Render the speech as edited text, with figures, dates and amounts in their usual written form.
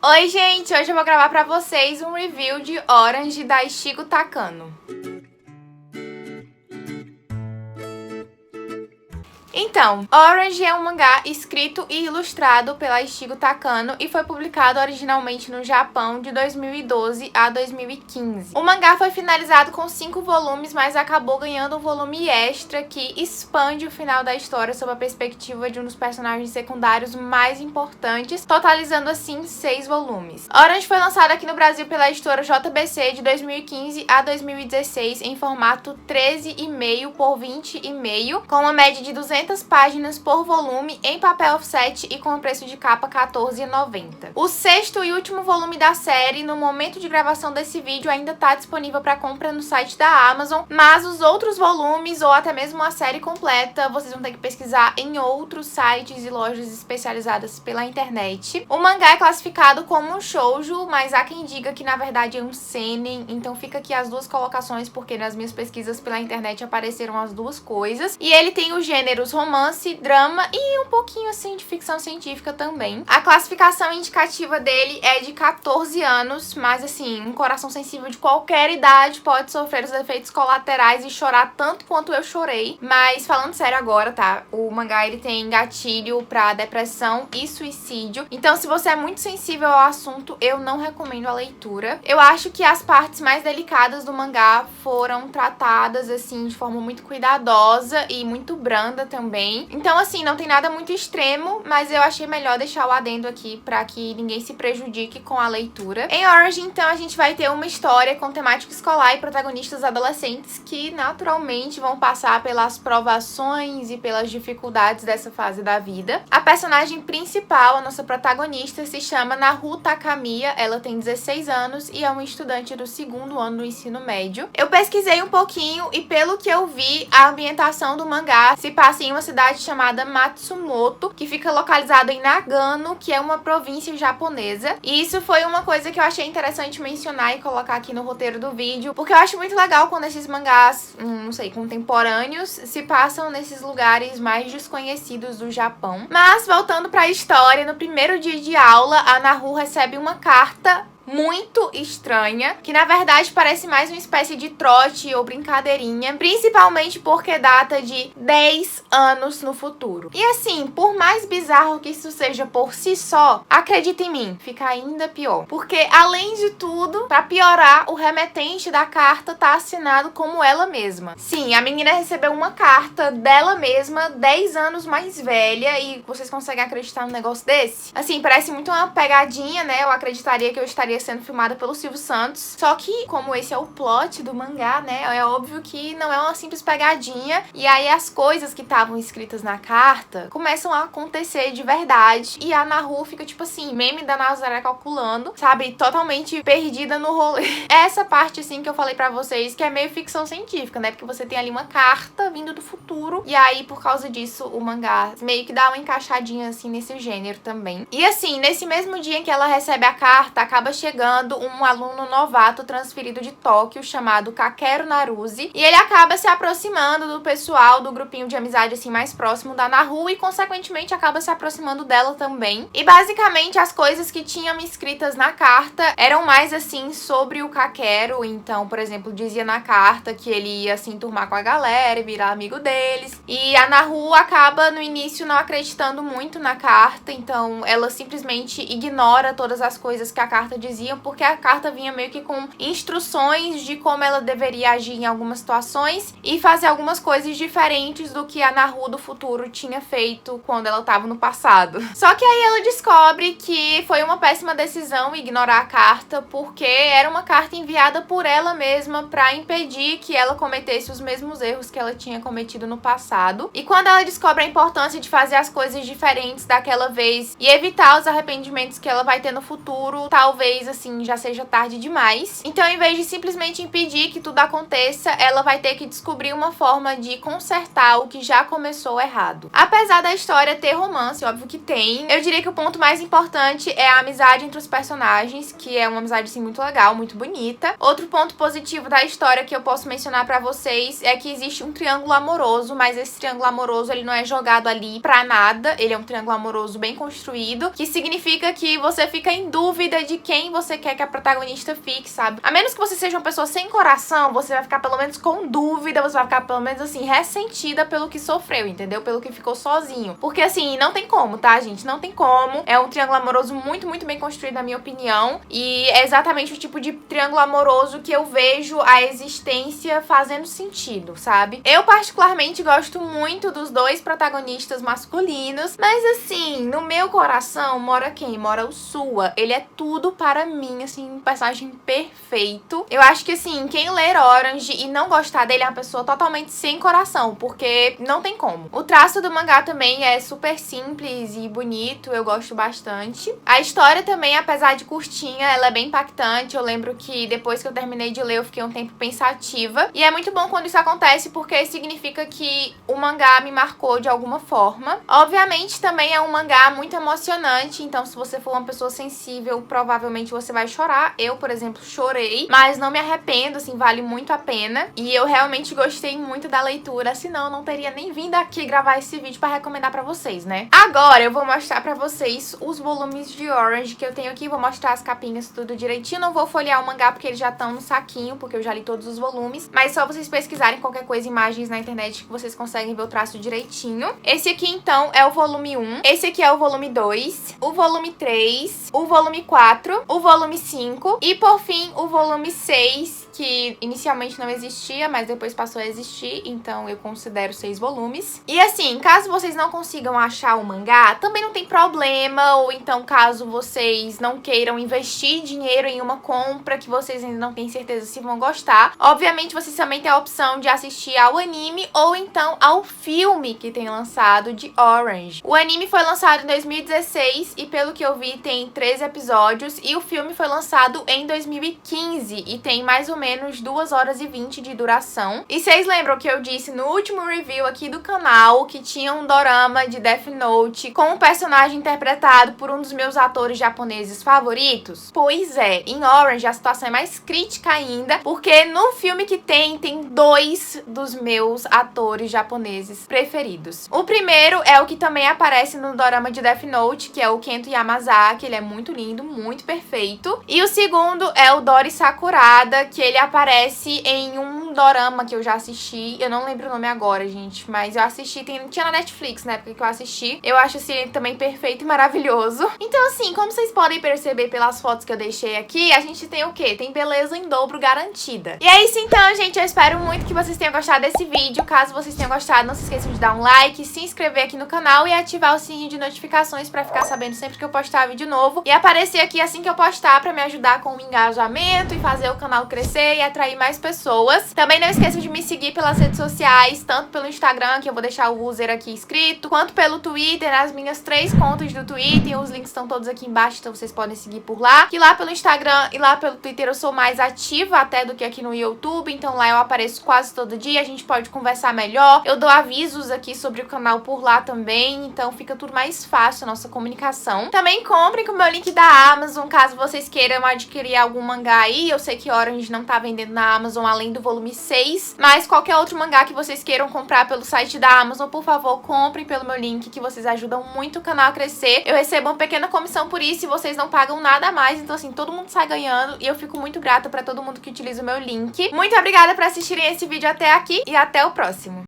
Oi, gente! Hoje eu vou gravar pra vocês um review de Orange da Ichigo Takano. Então, Orange é um mangá escrito e ilustrado pela Ichigo Takano e foi publicado originalmente no Japão de 2012 a 2015. O mangá foi finalizado com 5 volumes, mas acabou ganhando um volume extra que expande o final da história sob a perspectiva de um dos personagens secundários mais importantes, totalizando assim 6 volumes. Orange foi lançado aqui no Brasil pela editora JBC de 2015 a 2016 em formato 13,5 por 20,5, com uma média de 200 páginas por volume em papel offset e com o preço de capa R$14,90. O sexto e último volume da série, no momento de gravação desse vídeo, ainda está disponível para compra no site da Amazon, mas os outros volumes ou até mesmo a série completa vocês vão ter que pesquisar em outros sites e lojas especializadas pela internet. O mangá é classificado como um shoujo, mas há quem diga que na verdade é um seinen, então fica aqui as duas colocações porque nas minhas pesquisas pela internet apareceram as duas coisas. E ele tem os gêneros romance, drama e um pouquinho assim de ficção científica também. A classificação indicativa dele é de 14 anos, mas assim, um coração sensível de qualquer idade pode sofrer os efeitos colaterais e chorar tanto quanto eu chorei. Mas falando sério agora, tá? O mangá ele tem gatilho pra depressão e suicídio. Então se você é muito sensível ao assunto, eu não recomendo a leitura. Eu acho que as partes mais delicadas do mangá foram tratadas assim de forma muito cuidadosa e muito branda também. Então assim, não tem nada muito extremo, mas eu achei melhor deixar o adendo aqui pra que ninguém se prejudique com a leitura. Em Orange, então, a gente vai ter uma história com temática escolar e protagonistas adolescentes que naturalmente vão passar pelas provações e pelas dificuldades dessa fase da vida. A personagem principal, a nossa protagonista, se chama Naru Takamiya, ela tem 16 anos e é uma estudante do 2º ano do ensino médio. Eu pesquisei um pouquinho e pelo que eu vi, a ambientação do mangá se passa em uma cidade chamada Matsumoto, que fica localizada em Nagano, que é uma província japonesa. E isso foi uma coisa que eu achei interessante mencionar e colocar aqui no roteiro do vídeo, porque eu acho muito legal quando esses mangás, não sei, contemporâneos, se passam nesses lugares mais desconhecidos do Japão. Mas, voltando pra história, no primeiro dia de aula, a Naru recebe uma carta muito estranha, que na verdade parece mais uma espécie de trote ou brincadeirinha, principalmente porque data de 10 anos no futuro. E assim, por mais bizarro que isso seja por si só, acredita em mim, fica ainda pior. Porque além de tudo, pra piorar, o remetente da carta tá assinado como ela mesma. Sim, a menina recebeu uma carta dela mesma, 10 anos mais velha, e vocês conseguem acreditar num negócio desse? Assim, parece muito uma pegadinha, né? Eu acreditaria que eu estaria sendo filmada pelo Silvio Santos. Só que, como esse é o plot do mangá, né, é óbvio que não é uma simples pegadinha. E aí as coisas que estavam escritas na carta começam a acontecer de verdade. E a Naru fica tipo assim, meme da Nazaré calculando, sabe? Totalmente perdida no rolê. Essa parte, assim, que eu falei pra vocês, que é meio ficção científica, né? Porque você tem ali uma carta vindo do futuro. E aí, por causa disso, o mangá meio que dá uma encaixadinha, assim, nesse gênero também. E assim, nesse mesmo dia em que ela recebe a carta, acaba chegando um aluno novato transferido de Tóquio chamado Kakeru Naruse, e ele acaba se aproximando do pessoal do grupinho de amizade assim mais próximo da Naru e consequentemente acaba se aproximando dela também. E basicamente as coisas que tinham escritas na carta eram mais assim sobre o Kakeru. Então, por exemplo, dizia na carta que ele ia se enturmar com a galera e virar amigo deles. E a Naru acaba no início não acreditando muito na carta, então ela simplesmente ignora todas as coisas que a carta dizia, porque a carta vinha meio que com instruções de como ela deveria agir em algumas situações e fazer algumas coisas diferentes do que a Naru do futuro tinha feito quando ela estava no passado. Só que aí ela descobre que foi uma péssima decisão ignorar a carta, porque era uma carta enviada por ela mesma para impedir que ela cometesse os mesmos erros que ela tinha cometido no passado. E quando ela descobre a importância de fazer as coisas diferentes daquela vez e evitar os arrependimentos que ela vai ter no futuro, talvez talvez, assim, já seja tarde demais. Então, em vez de simplesmente impedir que tudo aconteça, ela vai ter que descobrir uma forma de consertar o que já começou errado. Apesar da história ter romance, óbvio que tem, eu diria que o ponto mais importante é a amizade entre os personagens, que é uma amizade, assim, muito legal, muito bonita. Outro ponto positivo da história que eu posso mencionar pra vocês é que existe um triângulo amoroso, mas esse triângulo amoroso, ele não é jogado ali pra nada, ele é um triângulo amoroso bem construído, que significa que você fica em dúvida de quem você quer que a protagonista fique, sabe? A menos que você seja uma pessoa sem coração, você vai ficar pelo menos com dúvida, você vai ficar pelo menos, assim, ressentida pelo que sofreu, entendeu? Pelo que ficou sozinho. Porque, assim, não tem como, tá, gente? Não tem como. É um triângulo amoroso muito, muito bem construído, na minha opinião. E é exatamente o tipo de triângulo amoroso que eu vejo a existência fazendo sentido, sabe? Eu, particularmente, gosto muito dos dois protagonistas masculinos, mas, assim, no meu coração mora quem? Mora o Sua. Ele é tudo para mim, assim, um personagem perfeito. Eu acho que, assim, quem ler Orange e não gostar dele é uma pessoa totalmente sem coração, porque não tem como. O traço do mangá também é super simples e bonito, eu gosto bastante. A história também, apesar de curtinha, ela é bem impactante. Eu lembro que depois que eu terminei de ler, eu fiquei um tempo pensativa. E é muito bom quando isso acontece, porque significa que o mangá me marcou de alguma forma. Obviamente, também é um mangá muito emocionante, então se você for uma pessoa sensível, provavelmente você vai chorar. Eu, por exemplo, chorei, mas não me arrependo, assim, vale muito a pena. E eu realmente gostei muito da leitura, senão eu não teria nem vindo aqui gravar esse vídeo pra recomendar pra vocês, né? Agora eu vou mostrar pra vocês os volumes de Orange que eu tenho aqui, vou mostrar as capinhas tudo direitinho. Não vou folhear o mangá porque eles já estão no saquinho, porque eu já li todos os volumes, mas só vocês pesquisarem qualquer coisa, imagens na internet, que vocês conseguem ver o traço direitinho. Esse aqui, então, é o volume 1, esse aqui é o volume 2, o volume 3, o volume 4, o volume 5 e, por fim, o volume 6, que inicialmente não existia, mas depois passou a existir, então eu considero 6 volumes. E assim, caso vocês não consigam achar o mangá, também não tem problema, ou então caso vocês não queiram investir dinheiro em uma compra que vocês ainda não têm certeza se vão gostar, obviamente vocês também têm a opção de assistir ao anime ou então ao filme que tem lançado de Orange. O anime foi lançado em 2016 e, pelo que eu vi, tem 13 episódios, e o filme foi lançado em 2015 e tem mais ou menos 2 horas e 20 de duração. E vocês lembram que eu disse no último review aqui do canal que tinha um dorama de Death Note com um personagem interpretado por um dos meus atores japoneses favoritos? Pois é, em Orange a situação é mais crítica ainda, porque no filme que tem 2 dos meus atores japoneses preferidos. O primeiro é o que também aparece no dorama de Death Note, que é o Kento Yamazaki. Ele é muito lindo, muito perfeito. E o segundo é o Dori Sakurada, que ele aparece em um dorama que eu já assisti. Eu não lembro o nome agora, gente, mas eu assisti, tinha na Netflix na época que eu assisti. Eu acho esse ele também perfeito e maravilhoso. Então, assim, como vocês podem perceber pelas fotos que eu deixei aqui, a gente tem o quê? Tem beleza em dobro garantida. E é isso então, gente. Eu espero muito que vocês tenham gostado desse vídeo. Caso vocês tenham gostado, não se esqueçam de dar um like, se inscrever aqui no canal e ativar o sininho de notificações pra ficar sabendo sempre que eu postar vídeo novo e aparecer aqui assim que eu postar, pra me ajudar com o engajamento e fazer o canal crescer e atrair mais pessoas. Também não esqueçam de me seguir pelas redes sociais, tanto pelo Instagram, que eu vou deixar o user aqui escrito, quanto pelo Twitter, as minhas 3 contas do Twitter. Os links estão todos aqui embaixo, então vocês podem seguir por lá. Que lá pelo Instagram e lá pelo Twitter eu sou mais ativa até do que aqui no YouTube, então lá eu apareço quase todo dia, a gente pode conversar melhor. Eu dou avisos aqui sobre o canal por lá também, então fica tudo mais fácil a nossa comunicação. Também comprem com o meu link da Amazon, caso vocês queiram adquirir algum mangá aí. Eu sei que Orange não tá vendendo na Amazon além do volume 6, mas qualquer outro mangá que vocês queiram comprar pelo site da Amazon, por favor, comprem pelo meu link, que vocês ajudam muito o canal a crescer. Eu recebo uma pequena comissão por isso e vocês não pagam nada a mais, então assim, todo mundo sai ganhando e eu fico muito grata pra todo mundo que utiliza o meu link. Muito obrigada por assistirem esse vídeo até aqui e até o próximo.